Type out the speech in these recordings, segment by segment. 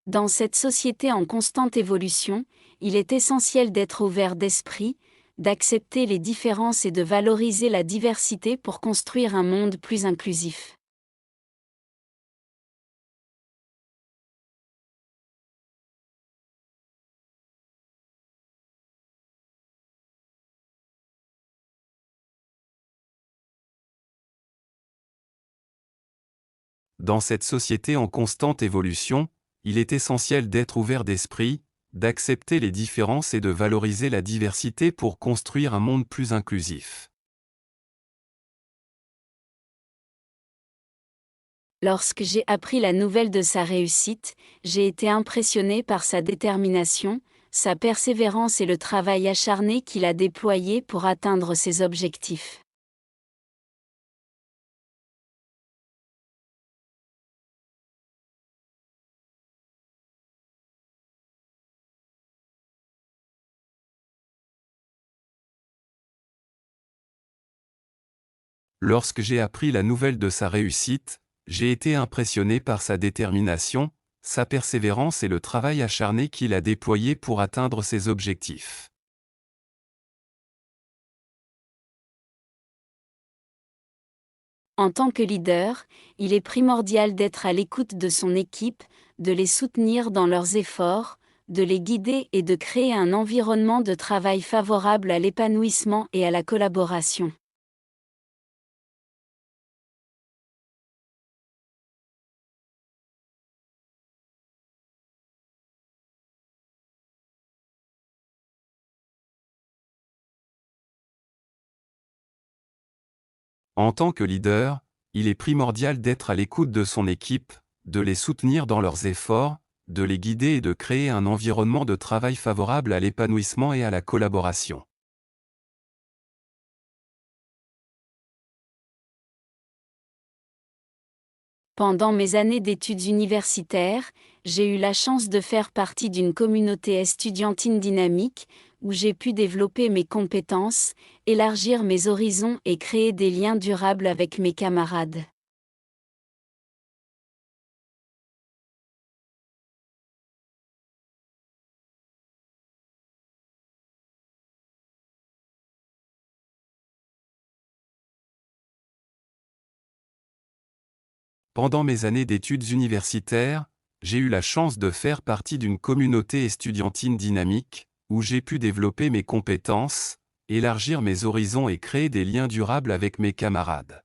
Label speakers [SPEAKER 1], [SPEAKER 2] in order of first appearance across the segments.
[SPEAKER 1] Dans cette société en constante évolution, il est essentiel d'être ouvert d'esprit, d'accepter les différences et de valoriser la diversité pour construire un monde plus inclusif.
[SPEAKER 2] Dans cette société en constante évolution, il est essentiel d'être ouvert d'esprit, d'accepter les différences et de valoriser la diversité pour construire un monde plus inclusif.
[SPEAKER 1] Lorsque j'ai appris la nouvelle de sa réussite, j'ai été impressionné par sa détermination, sa persévérance et le travail acharné qu'il a déployé pour atteindre ses objectifs.
[SPEAKER 2] Lorsque j'ai appris la nouvelle de sa réussite, j'ai été impressionné par sa détermination, sa persévérance et le travail acharné qu'il a déployé pour atteindre ses objectifs.
[SPEAKER 1] En tant que leader, il est primordial d'être à l'écoute de son équipe, de les soutenir dans leurs efforts, de les guider et de créer un environnement de travail favorable à l'épanouissement et à la collaboration.
[SPEAKER 2] En tant que leader, il est primordial d'être à l'écoute de son équipe, de les soutenir dans leurs efforts, de les guider et de créer un environnement de travail favorable à l'épanouissement et à la collaboration.
[SPEAKER 1] Pendant mes années d'études universitaires, j'ai eu la chance de faire partie d'une communauté estudiantine dynamique, où j'ai pu développer mes compétences, élargir mes horizons et créer des liens durables avec mes camarades.
[SPEAKER 2] Pendant mes années d'études universitaires, j'ai eu la chance de faire partie d'une communauté estudiantine dynamique, où j'ai pu développer mes compétences, élargir mes horizons et créer des liens durables avec mes camarades.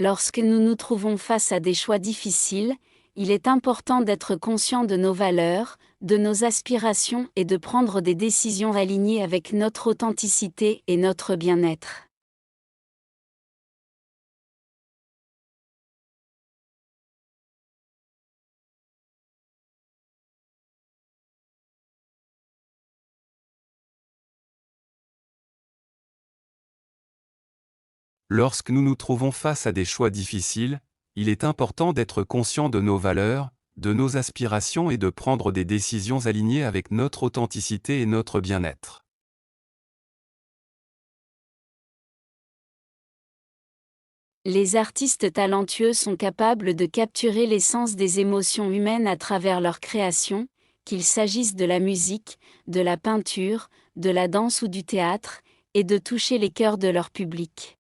[SPEAKER 1] Lorsque nous nous trouvons face à des choix difficiles, il est important d'être conscient de nos valeurs, de nos aspirations et de prendre des décisions alignées avec notre authenticité et notre bien-être.
[SPEAKER 2] Lorsque nous nous trouvons face à des choix difficiles, il est important d'être conscient de nos valeurs, de nos aspirations et de prendre des décisions alignées avec notre authenticité et notre bien-être.
[SPEAKER 1] Les artistes talentueux sont capables de capturer l'essence des émotions humaines à travers leur création, qu'il s'agisse de la musique, de la peinture, de la danse ou du théâtre, et de toucher les cœurs de leur public.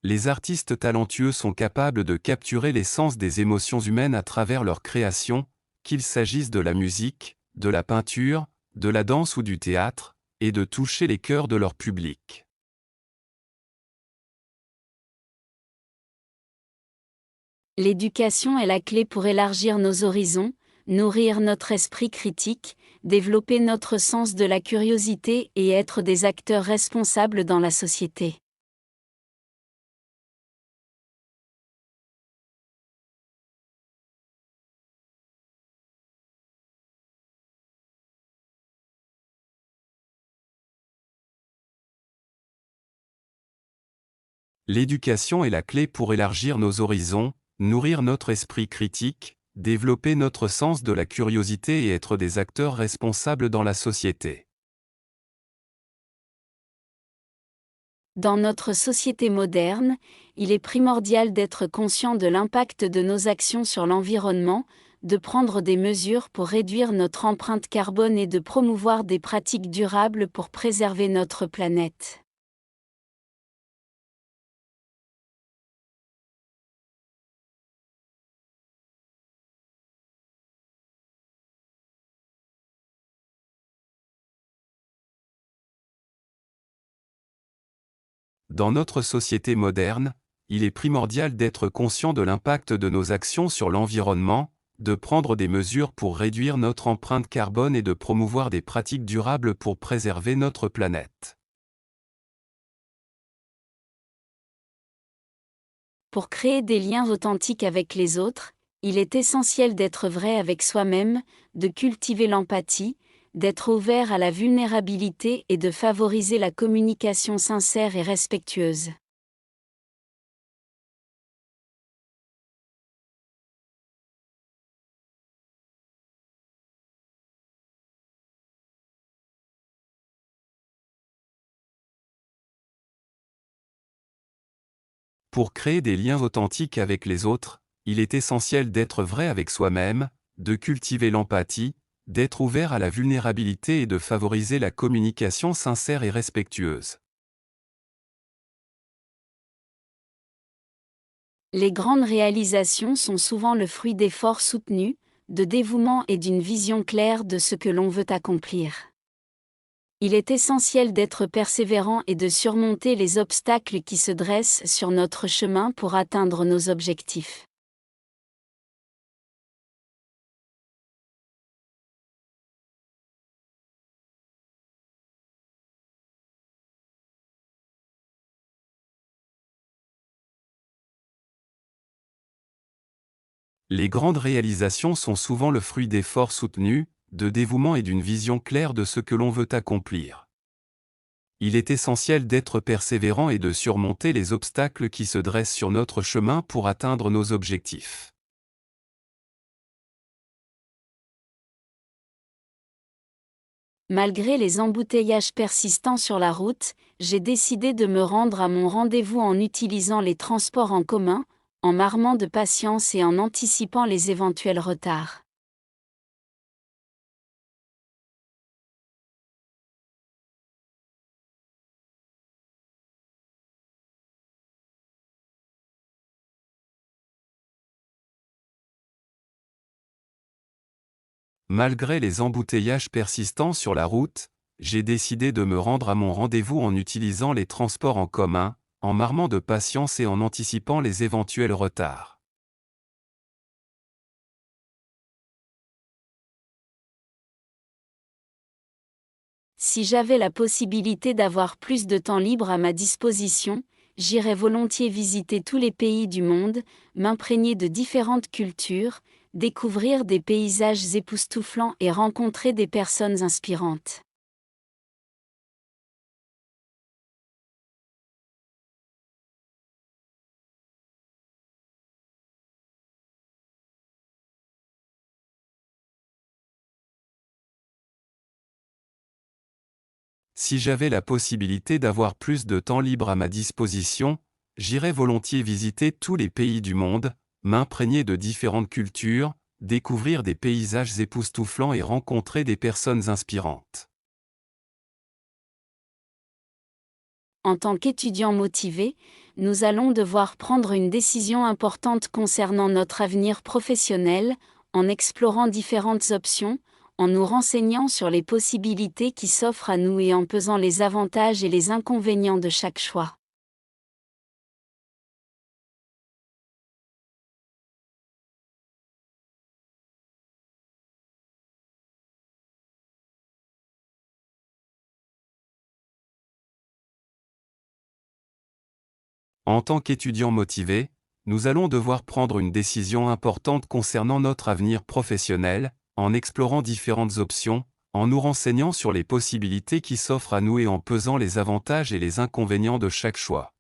[SPEAKER 2] Les artistes talentueux sont capables de capturer l'essence des émotions humaines à travers leur création, qu'il s'agisse de la musique, de la peinture, de la danse ou du théâtre, et de toucher les cœurs de leur public.
[SPEAKER 1] L'éducation est la clé pour élargir nos horizons, nourrir notre esprit critique, développer notre sens de la curiosité et être des acteurs responsables dans la société.
[SPEAKER 2] L'éducation est la clé pour élargir nos horizons, nourrir notre esprit critique, développer notre sens de la curiosité et être des acteurs responsables dans la société.
[SPEAKER 1] Dans notre société moderne, il est primordial d'être conscient de l'impact de nos actions sur l'environnement, de prendre des mesures pour réduire notre empreinte carbone et de promouvoir des pratiques durables pour préserver notre planète.
[SPEAKER 2] Dans notre société moderne, il est primordial d'être conscient de l'impact de nos actions sur l'environnement, de prendre des mesures pour réduire notre empreinte carbone et de promouvoir des pratiques durables pour préserver notre planète.
[SPEAKER 1] Pour créer des liens authentiques avec les autres, il est essentiel d'être vrai avec soi-même, de cultiver l'empathie, d'être ouvert à la vulnérabilité et de favoriser la communication sincère et respectueuse.
[SPEAKER 2] Pour créer des liens authentiques avec les autres, il est essentiel d'être vrai avec soi-même, de cultiver l'empathie, d'être ouvert à la vulnérabilité et de favoriser la communication sincère et respectueuse.
[SPEAKER 1] Les grandes réalisations sont souvent le fruit d'efforts soutenus, de dévouement et d'une vision claire de ce que l'on veut accomplir. Il est essentiel d'être persévérant et de surmonter les obstacles qui se dressent sur notre chemin pour atteindre nos objectifs.
[SPEAKER 2] Les grandes réalisations sont souvent le fruit d'efforts soutenus, de dévouement et d'une vision claire de ce que l'on veut accomplir. Il est essentiel d'être persévérant et de surmonter les obstacles qui se dressent sur notre chemin pour atteindre nos objectifs.
[SPEAKER 1] Malgré les embouteillages persistants sur la route, j'ai décidé de me rendre à mon rendez-vous en utilisant les transports en commun, en m'armant de patience et en anticipant les éventuels retards.
[SPEAKER 2] Malgré les embouteillages persistants sur la route, j'ai décidé de me rendre à mon rendez-vous en utilisant les transports en commun, en m'armant de patience et en anticipant les éventuels retards.
[SPEAKER 1] Si j'avais la possibilité d'avoir plus de temps libre à ma disposition, j'irais volontiers visiter tous les pays du monde, m'imprégner de différentes cultures, découvrir des paysages époustouflants et rencontrer des personnes inspirantes.
[SPEAKER 2] Si j'avais la possibilité d'avoir plus de temps libre à ma disposition, j'irais volontiers visiter tous les pays du monde, m'imprégner de différentes cultures, découvrir des paysages époustouflants et rencontrer des personnes inspirantes.
[SPEAKER 1] En tant qu'étudiants motivés, nous allons devoir prendre une décision importante concernant notre avenir professionnel, en explorant différentes options, en nous renseignant sur les possibilités qui s'offrent à nous et en pesant les avantages et les inconvénients de chaque choix.
[SPEAKER 2] En tant qu'étudiants motivés, nous allons devoir prendre une décision importante concernant notre avenir professionnel, en explorant différentes options, en nous renseignant sur les possibilités qui s'offrent à nous et en pesant les avantages et les inconvénients de chaque choix.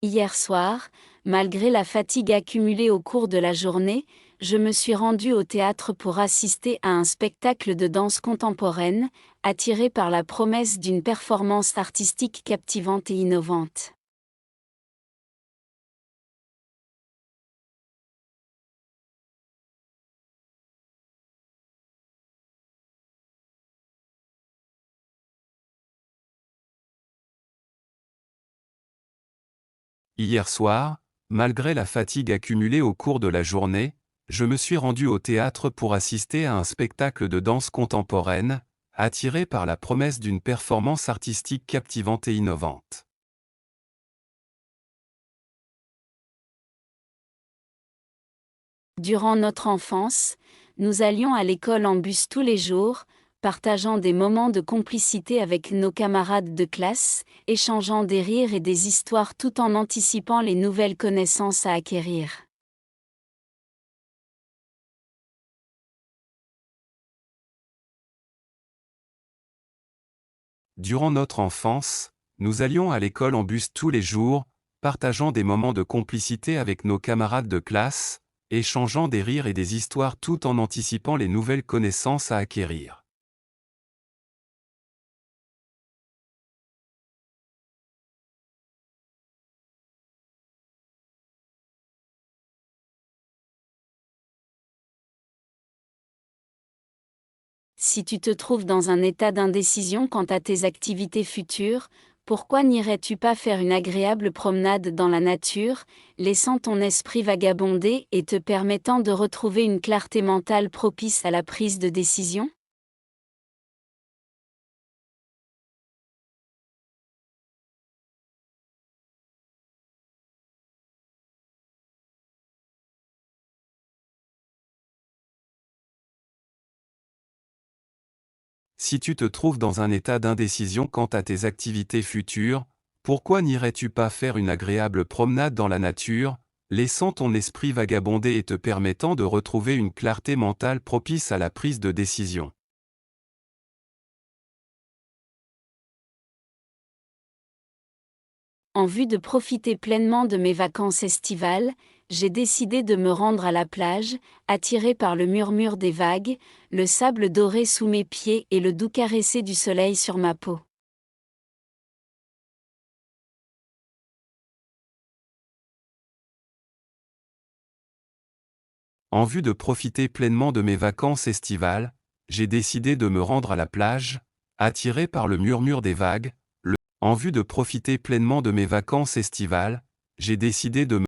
[SPEAKER 1] Hier soir, malgré la fatigue accumulée au cours de la journée, je me suis rendue au théâtre pour assister à un spectacle de danse contemporaine, attiré par la promesse d'une performance artistique captivante et innovante.
[SPEAKER 2] Hier soir, malgré la fatigue accumulée au cours de la journée, je me suis rendu au théâtre pour assister à un spectacle de danse contemporaine, attiré par la promesse d'une performance artistique captivante et innovante.
[SPEAKER 1] Durant notre enfance, nous allions à l'école en bus tous les jours, partageant des moments de complicité avec nos camarades de classe, échangeant des rires et des histoires tout en anticipant les nouvelles connaissances à acquérir.
[SPEAKER 2] Durant notre enfance, nous allions à l'école en bus tous les jours, partageant des moments de complicité avec nos camarades de classe, échangeant des rires et des histoires tout en anticipant les nouvelles connaissances à acquérir.
[SPEAKER 1] Si tu te trouves dans un état d'indécision quant à tes activités futures, pourquoi n'irais-tu pas faire une agréable promenade dans la nature, laissant ton esprit vagabonder et te permettant de retrouver une clarté mentale propice à la prise de décision?
[SPEAKER 2] Si tu te trouves dans un état d'indécision quant à tes activités futures, pourquoi n'irais-tu pas faire une agréable promenade dans la nature, laissant ton esprit vagabonder et te permettant de retrouver une clarté mentale propice à la prise de décision?
[SPEAKER 1] En vue de profiter pleinement de mes vacances estivales, j'ai décidé de me rendre à la plage, attiré par le murmure des vagues, le sable doré sous mes pieds et le doux caressé du soleil sur ma peau.
[SPEAKER 2] En vue de profiter pleinement de mes vacances estivales, j'ai décidé de me rendre à la plage, attiré par le murmure des vagues. En vue de profiter pleinement de mes vacances estivales, j'ai décidé de me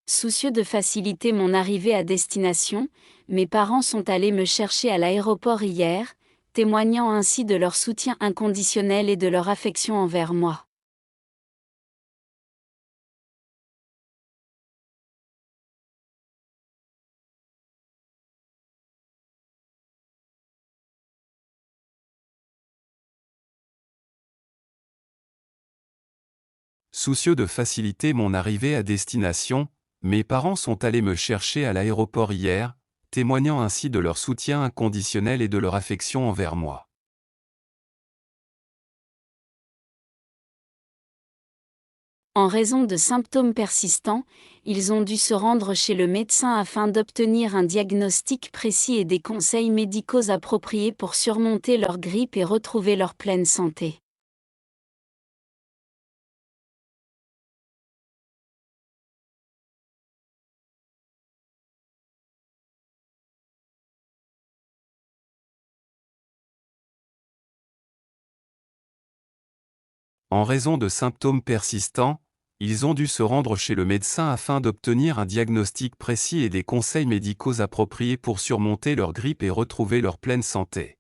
[SPEAKER 1] Soucieux de faciliter mon arrivée à destination, mes parents sont allés me chercher à l'aéroport hier, témoignant ainsi de leur soutien inconditionnel et de leur affection envers moi.
[SPEAKER 2] Soucieux de faciliter mon arrivée à destination, mes parents sont allés me chercher à l'aéroport hier, témoignant ainsi de leur soutien inconditionnel et de leur affection envers moi.
[SPEAKER 1] En raison de symptômes persistants, ils ont dû se rendre chez le médecin afin d'obtenir un diagnostic précis et des conseils médicaux appropriés pour surmonter leur grippe et retrouver leur pleine santé.
[SPEAKER 2] En raison de symptômes persistants, ils ont dû se rendre chez le médecin afin d'obtenir un diagnostic précis et des conseils médicaux appropriés pour surmonter leur grippe et retrouver leur pleine santé.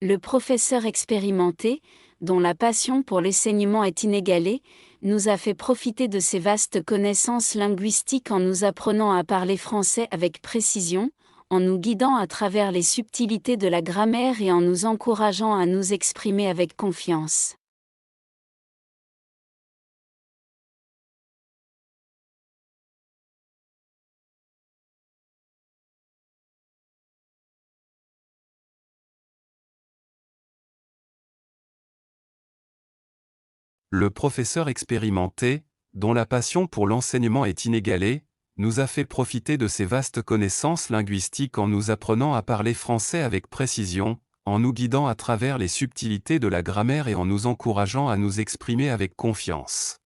[SPEAKER 1] Le professeur expérimenté, dont la passion pour l'enseignement est inégalée, nous a fait profiter de ses vastes connaissances linguistiques en nous apprenant à parler français avec précision, en nous guidant à travers les subtilités de la grammaire et en nous encourageant à nous exprimer avec confiance.
[SPEAKER 2] Le professeur expérimenté, dont la passion pour l'enseignement est inégalée, nous a fait profiter de ses vastes connaissances linguistiques en nous apprenant à parler français avec précision, en nous guidant à travers les subtilités de la grammaire et en nous encourageant à nous exprimer avec confiance.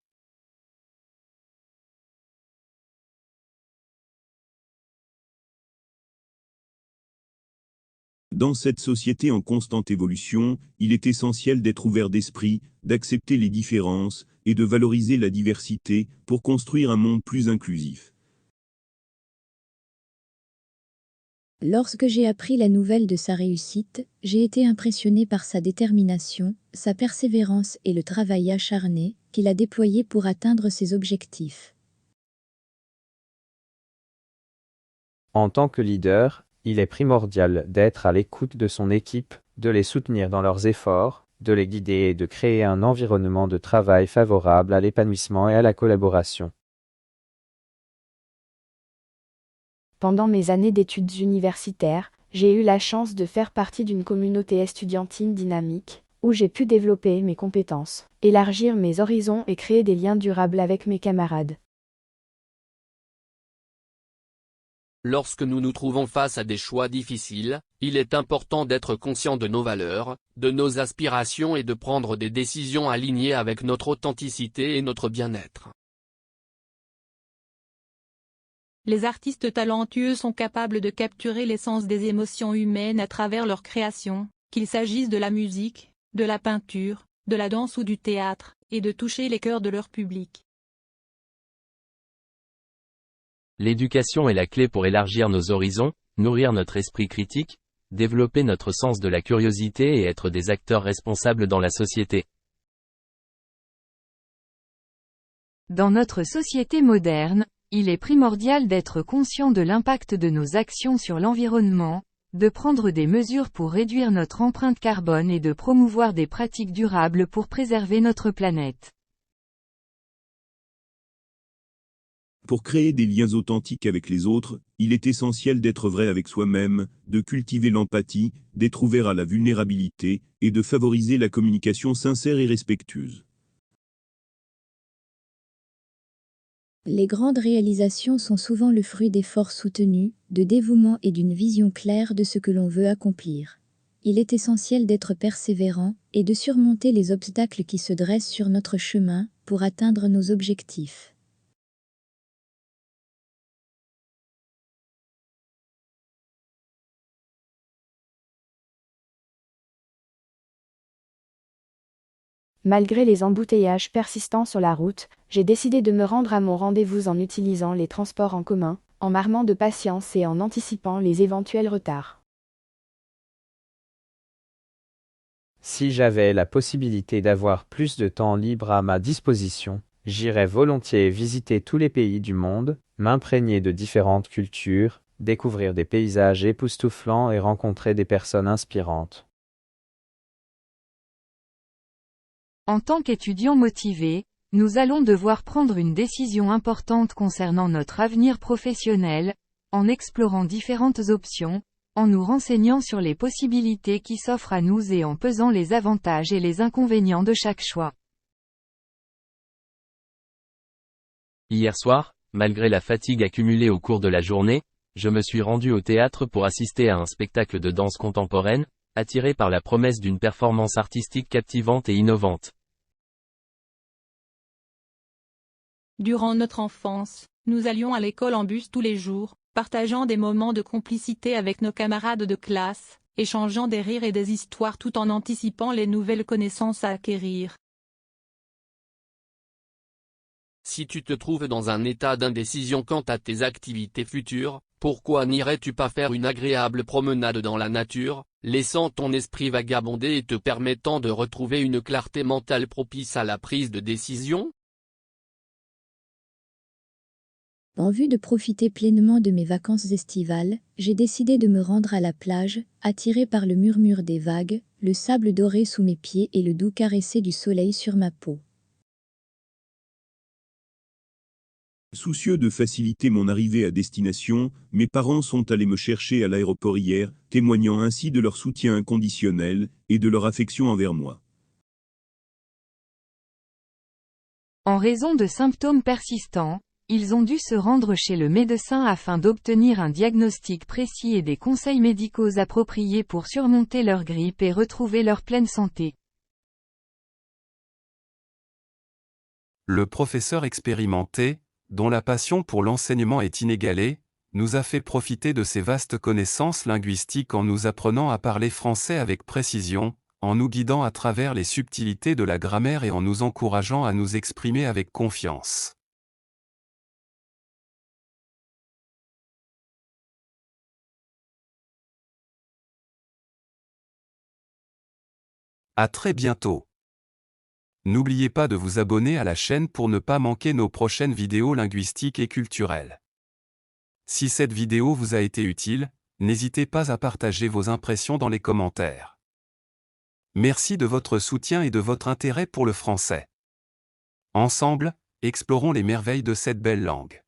[SPEAKER 3] Dans cette société en constante évolution, il est essentiel d'être ouvert d'esprit, d'accepter les différences et de valoriser la diversité pour construire un monde plus inclusif.
[SPEAKER 4] Lorsque j'ai appris la nouvelle de sa réussite, j'ai été impressionnée par sa détermination, sa persévérance et le travail acharné qu'il a déployé pour atteindre ses objectifs.
[SPEAKER 5] En tant que leader, il est primordial d'être à l'écoute de son équipe, de les soutenir dans leurs efforts, de les guider et de créer un environnement de travail favorable à l'épanouissement et à la collaboration.
[SPEAKER 6] Pendant mes années d'études universitaires, j'ai eu la chance de faire partie d'une communauté estudiantine dynamique, où j'ai pu développer mes compétences, élargir mes horizons et créer des liens durables avec mes camarades.
[SPEAKER 7] Lorsque nous nous trouvons face à des choix difficiles, il est important d'être conscient de nos valeurs, de nos aspirations et de prendre des décisions alignées avec notre authenticité et notre bien-être.
[SPEAKER 8] Les artistes talentueux sont capables de capturer l'essence des émotions humaines à travers leur création, qu'il s'agisse de la musique, de la peinture, de la danse ou du théâtre, et de toucher les cœurs de leur public.
[SPEAKER 9] L'éducation est la clé pour élargir nos horizons, nourrir notre esprit critique, développer notre sens de la curiosité et être des acteurs responsables dans la société.
[SPEAKER 10] Dans notre société moderne, il est primordial d'être conscient de l'impact de nos actions sur l'environnement, de prendre des mesures pour réduire notre empreinte carbone et de promouvoir des pratiques durables pour préserver notre planète.
[SPEAKER 3] Pour créer des liens authentiques avec les autres, il est essentiel d'être vrai avec soi-même, de cultiver l'empathie, d'être ouvert à la vulnérabilité, et de favoriser la communication sincère et respectueuse.
[SPEAKER 4] Les grandes réalisations sont souvent le fruit d'efforts soutenus, de dévouement et d'une vision claire de ce que l'on veut accomplir. Il est essentiel d'être persévérant et de surmonter les obstacles qui se dressent sur notre chemin pour atteindre nos objectifs.
[SPEAKER 6] Malgré les embouteillages persistants sur la route, j'ai décidé de me rendre à mon rendez-vous en utilisant les transports en commun, en m'armant de patience et en anticipant les éventuels retards.
[SPEAKER 5] Si j'avais la possibilité d'avoir plus de temps libre à ma disposition, j'irais volontiers visiter tous les pays du monde, m'imprégner de différentes cultures, découvrir des paysages époustouflants et rencontrer des personnes inspirantes.
[SPEAKER 10] En tant qu'étudiants motivés, nous allons devoir prendre une décision importante concernant notre avenir professionnel, en explorant différentes options, en nous renseignant sur les possibilités qui s'offrent à nous et en pesant les avantages et les inconvénients de chaque choix.
[SPEAKER 9] Hier soir, malgré la fatigue accumulée au cours de la journée, je me suis rendu au théâtre pour assister à un spectacle de danse contemporaine, attiré par la promesse d'une performance artistique captivante et innovante.
[SPEAKER 8] Durant notre enfance, nous allions à l'école en bus tous les jours, partageant des moments de complicité avec nos camarades de classe, échangeant des rires et des histoires tout en anticipant les nouvelles connaissances à acquérir.
[SPEAKER 7] Si tu te trouves dans un état d'indécision quant à tes activités futures, pourquoi n'irais-tu pas faire une agréable promenade dans la nature, laissant ton esprit vagabonder et te permettant de retrouver une clarté mentale propice à la prise de décision?
[SPEAKER 4] En vue de profiter pleinement de mes vacances estivales, j'ai décidé de me rendre à la plage, attiré par le murmure des vagues, le sable doré sous mes pieds et le doux caressé du soleil sur ma peau.
[SPEAKER 3] Soucieux de faciliter mon arrivée à destination, mes parents sont allés me chercher à l'aéroport hier, témoignant ainsi de leur soutien inconditionnel et de leur affection envers moi.
[SPEAKER 10] En raison de symptômes persistants, ils ont dû se rendre chez le médecin afin d'obtenir un diagnostic précis et des conseils médicaux appropriés pour surmonter leur grippe et retrouver leur pleine santé.
[SPEAKER 2] Le professeur expérimenté, dont la passion pour l'enseignement est inégalée, nous a fait profiter de ses vastes connaissances linguistiques en nous apprenant à parler français avec précision, en nous guidant à travers les subtilités de la grammaire et en nous encourageant à nous exprimer avec confiance. À très bientôt. N'oubliez pas de vous abonner à la chaîne pour ne pas manquer nos prochaines vidéos linguistiques et culturelles. Si cette vidéo vous a été utile, n'hésitez pas à partager vos impressions dans les commentaires. Merci de votre soutien et de votre intérêt pour le français. Ensemble, explorons les merveilles de cette belle langue.